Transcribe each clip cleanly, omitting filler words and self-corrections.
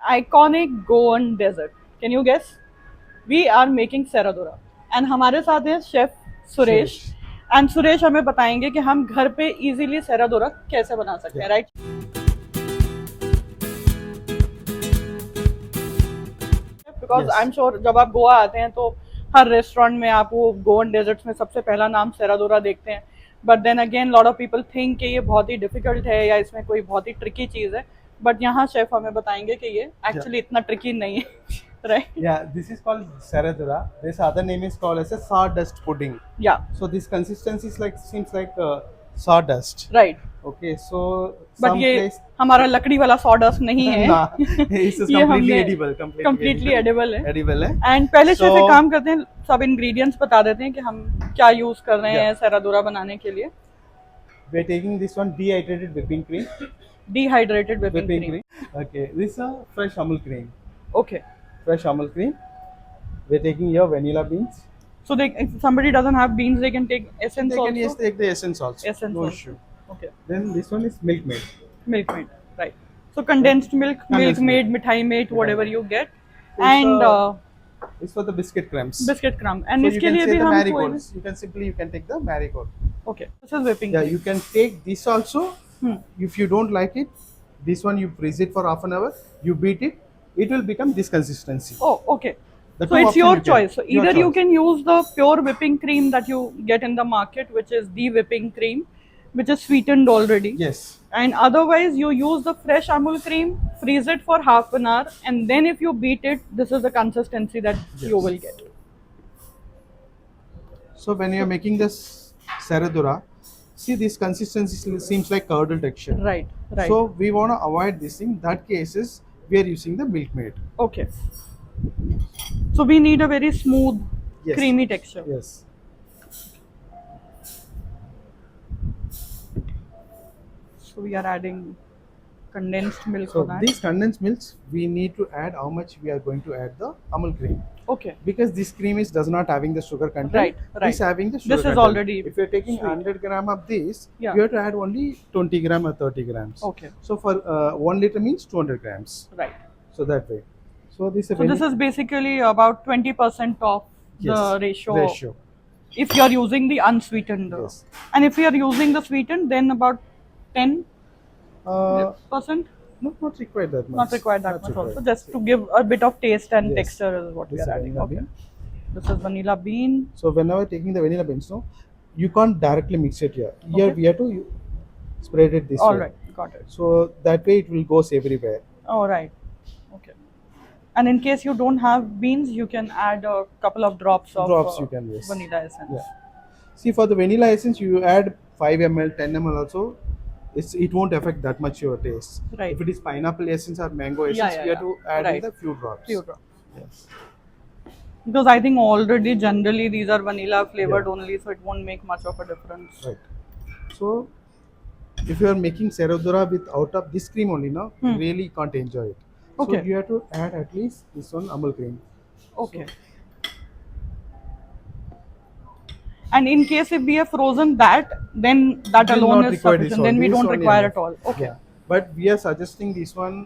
iconic Goan dessert. Can you guess? We are making सेरादोरा and हमारे साथ है शेफ सुरेश सुरेश। एंड सुरेश हमें बताएंगे कि हम घर पे इजीली सेरादोरा कैसे बना सकते हैं, right? Because I am sure जब आप गोवा आते हैं तो हर रेस्टोरेंट में आप वो गोवन डेजर्ट्स में सबसे पहला नाम सेरादोरा देखते हैं, but then again lot of people think कि ये बहुत ही डिफिकल्ट है या इसमें कोई बहुत ही ट्रिकी चीज़ है, बट यहाँ शेफ हमें बताएंगे कि ये एक्चुअली इतना ट्रिकी नहीं है, right? Yeah, this is called Saradura. This other name is called as a sawdust pudding. या So this consistency is like seems like sawdust. Right, Okay, so but some ये place हमारा लकड़ी वाला sawdust नहीं है। nah, this is ये completely हमने edible. completely edible है। Edible है। एंड पहले शेफ So- एक काम करते हैं, सब इंग्रेडिएंट्स बता देते हैं कि हम क्या यूज कर रहे हैं Yeah. सेरादोरा बनाने के लिए। We are taking this one dehydrated whipping cream. Dehydrated whipping Whipping cream. cream. Okay, this is a fresh Amul cream. Okay, Fresh Amul cream. We are taking your vanilla beans. so they, if somebody doesn't have beans they can take essence They can yes also। take the essence also. Essence no also. issue. Okay, Then this one is milk maid. milk maid, right? So condensed milk, milk Condensed maid, mithai maid, whatever you get, It's, and It's for the biscuit crumbs. biscuit crumb। and So you इसके can लिए say भी the हम marigolds. You can simply take the marigold. okay, this is whipping Yeah, cream। you can take this also. Hmm. If you don't like it, this one you freeze it for half an hour. You beat it. It will become this consistency. Oh, okay. The So two it's option your you can- choice. So your either you choice. can use the pure whipping cream that you get in the market, which is the whipping cream, which is sweetened already. Yes. And otherwise, you use the fresh Amul cream, freeze it for half an hour, and then if you beat it, this is the consistency that you Yes. will get. So when you are making this saradura, see this consistency seems like curdle texture. Right, right. So we want to avoid this thing. That cases we are using the milk maid. Okay. So we need a very smooth, Yes. creamy texture. Yes. So we are adding condensed milk So for that. these condensed milks, we need to add how much we are going to add the Amul cream. Okay. Because this cream is does not having the sugar content. Right, right. This having the sugar This is content. already If you're taking sweet. 100 gram of this, Yeah. you have to add only 20 gram or 30 grams. Okay. So for 1 liter means 200 grams. Right. So that way. So this is So this is basically about 20% of the ratio. If you are using the unsweetened, Yes. and if you are using the sweetened, then about 10%. Not required that much. Not required that Not much required. also, just to give a bit of taste and Yes. texture is what we This are is adding. vanilla Okay. bean. This is vanilla bean. So whenever taking the vanilla beans, no, you can't directly mix it here. Here Okay. we have to spread it this All way. right, got it. So that way it will goes everywhere. All right. Okay. And in case you don't have beans, you can add a couple of drops of Drops you can use. vanilla essence. Yeah. See, for the vanilla essence, you add 5 ml, 10 ml also. It won't affect that much your taste. Right. If it is pineapple essence or mango essence, yeah, you have to add Right. in the few drops. Few drops. Yes. Because I think already generally these are vanilla flavored Yeah. only, so it won't make much of a difference. Right. So, if you are making serodora with out of this cream only, no, you really can't enjoy it. Okay. So you have to add at least this one Amul cream. Okay. And in case if we have frozen that, then that Will alone not is require this sufficient. one. Then we This don't one require enough. at all. Okay. Yeah. But we are suggesting this one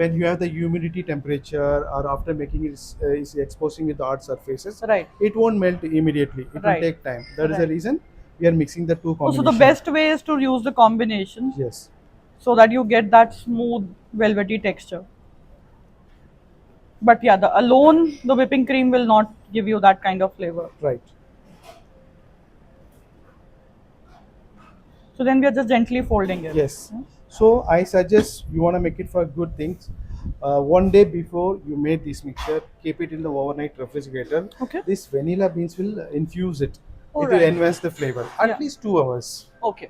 when you have the humidity temperature or after making it is exposing with the hard surfaces. Right. It won't melt immediately. It Right. will take time. That is the Right. reason we are mixing the two Oh, so combinations. the best way is to use the combinations Yes. so that you get that smooth, velvety texture. But yeah, the whipping cream will not give you that kind of flavor. Right. So then we are just gently folding it. Yes. So I suggest you want to make it for good things. One day before you made this mixture, keep it in the overnight refrigerator. Okay. This vanilla beans will infuse it. All it right. will enhance the flavor. At Yeah. least 2 hours. Okay.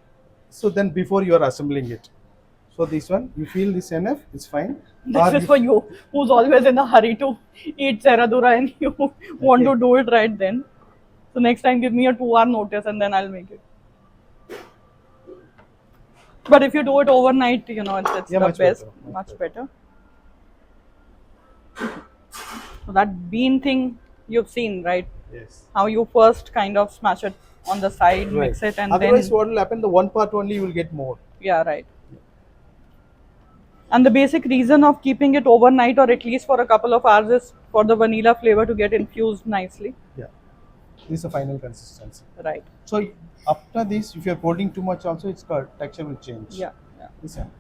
So then before you are assembling it. So this one, you feel this enough, it's fine. This Or is you- for you, who's always in a hurry to eat seradura and you want to do it right then. So next time give me a 2 hour notice and then I'll make it. But if you do it overnight, it's Yeah, the much best, better, much better. So that bean thing you've seen, right? Yes. How you first kind of smash it on the side, mix it, and Otherwise, then what will happen? The one part only you will get more. yeah, right. And the basic reason of keeping it overnight or at least for a couple of hours is for the vanilla flavor to get infused nicely. Yeah, this is the final consistency. Right. So after this, if you're holding too much also, its texture will change. Yeah. Yeah. This one.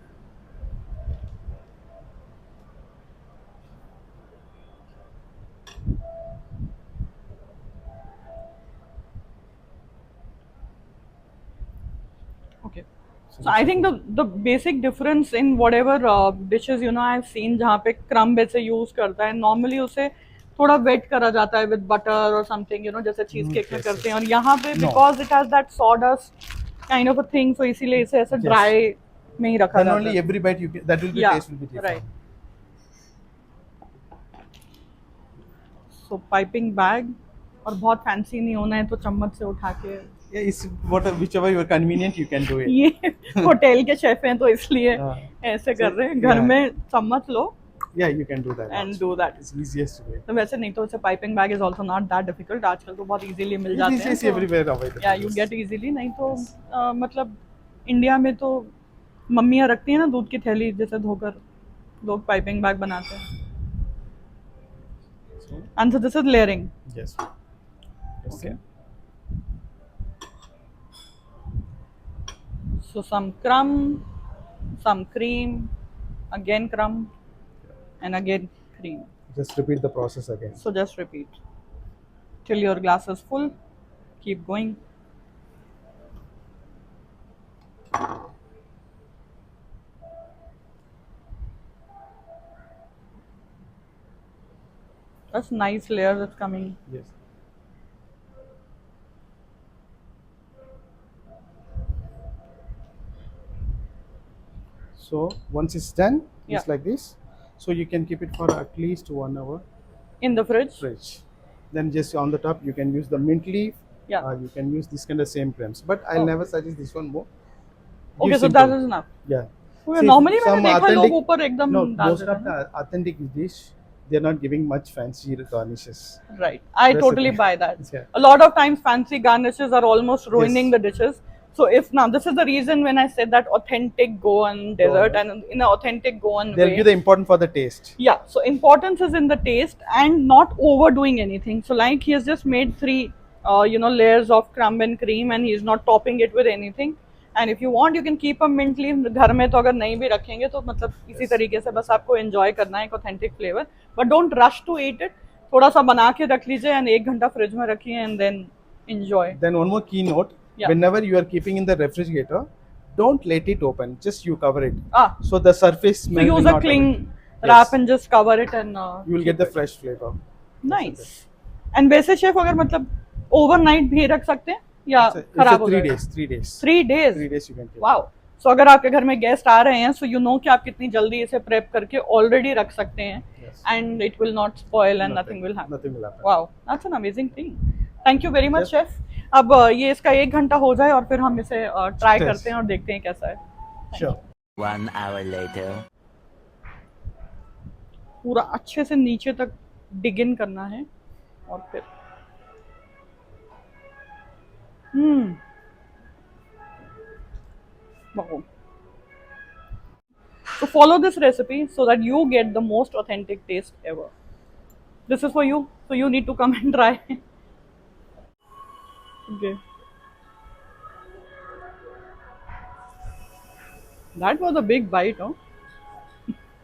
Okay. So I think the basic difference in whatever dishes I've seen जहाँ पे crumb ऐसे use करता है normally उसे थोड़ा wait करा जाता है with butter or something जैसे चीज केक में yes, करते हैं yes. और यहाँ पे No. because it has that sawdust kind of a thing so इसीलिए इसे ऐसे Yes. dry में ही रखा Then जाता only है. every bite you get, that will be Yeah, taste will be different. right. So piping bag और बहुत fancy नहीं होना है तो चम्मच से उठा के Yeah, it's whichever you are convenient, you can do it. ये होटल के शेफ हैं तो इसलिए हाँ. ऐसे कर रहे हैं. घर yeah. में चम्मच लो Yeah, you can do that. and also. do that. It's easiest way. तो वैसे नहीं तो इसे piping bag is also not that difficult. आजकल तो बहुत इजीली मिल It जाते is हैं. easy everywhere available. या यू गेट इजीली. नहीं तो मतलब इंडिया में तो मम्मियाँ रखती हैं ना दूध की थैली जैसे धोकर लोग पाइपिंग बैग बनाते हैं. So, and so this is layering. yes. Okay. So some crumb, some cream, again crumb, and again cream. Just repeat the process again. So just repeat till your glass is full. Keep going. That's nice layer that's coming. Yes. So once it's done, Yeah. just like this. So you can keep it for at least 1 hour. In the fridge. Fridge. Then just on the top, you can use the mint leaf. Yeah. You can use this kind of same crumbs, but I'll Oh. never suggest this one more. Okay, Give so simple. that is enough. Yeah. Okay, See, normally मैंने some देखा लोग authentic- ऊपर एकदम No, डाल most देते of हैं. the authentic dish, they're not giving much fancy garnishes. Right. I Recipe. totally buy that. Yeah. A lot of times fancy garnishes are almost ruining Yes. the dishes. So if now this is the reason when I said that authentic Goan dessert Goan. and in an authentic Goan They'll way. give the important for the taste. Yeah, so importance is in the taste and not overdoing anything. So like he has just made three, layers of crumb and cream and he's not topping it with anything. And if you want, you can keep a mint leaf. घर में तो अगर नहीं भी रखेंगे तो मतलब इसी तरीके से बस आपको enjoy करना है एक authentic flavor. But don't rush to eat it. थोड़ा सा बना के रख लीजिए and 1 घंटा फ्रिज में रखिए and then enjoy. Then one more key note. Yeah. Whenever you are keeping in the refrigerator, don't let it open. Just you cover it. Ah, So the surface so smell will use a not cling Yes. wrap and just cover it and You will get the fresh flavor. nice. And वैसे chef अगर मतलब overnight भी रख सकते हैं या It's खराब a हो 3 जाएगा? days. 3 days. 3 days. 3 days you can keep. Wow. So अगर आपके घर में गेस्ट आ रहे हैं सो यू नो कि आप कितनी जल्दी इसे प्रेप करके ऑलरेडी रख सकते हैं Yes. And it will not spoil and nothing will happen. Nothing will happen. Wow, that's an amazing thing. Thank you very much Yes. Chef. अब ये इसका 1 घंटा हो जाए और फिर हम इसे ट्राई Yes. करते हैं और देखते हैं कैसा है. Sure. 1 hour later. पूरा अच्छे से नीचे तक डिग इन करना है और फिर wow. So follow this recipe so that you get the most authentic taste ever. This is for you, so you need to come and try. Okay. That was a big bite, huh?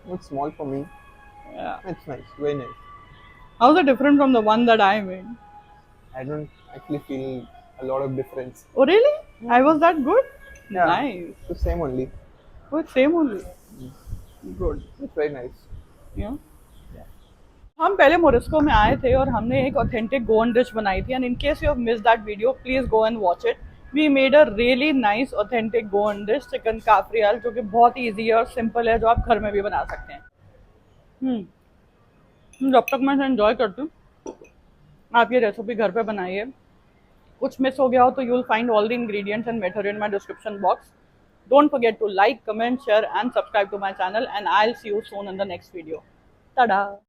It's small for me. Yeah. It's nice, very nice. How's it different from the one that I made? I don't actually feel a lot of difference. Oh really? I was that good? Yeah. Nice. It's the same only. Oh, it's same only. Good. It's very nice. Yeah. हम पहले मोरिस्को में आए थे और हमने एक authentic Goan dish बनाई थी and in case you have miss that video please go and watch it. We made a really nice authentic Goan dish chicken काफरियाल जो कि बहुत ईजी है और सिंपल है जो आप घर में भी बना सकते हैं. जब तक मैं एंजॉय करती हूँ आप ये रेसिपी घर पे बनाइए. कुछ मिस हो गया हो तो you will find all the ingredients and method in my description box. Don't forget to like, comment, share and subscribe to my channel and I'll see you soon in the next video. Tada!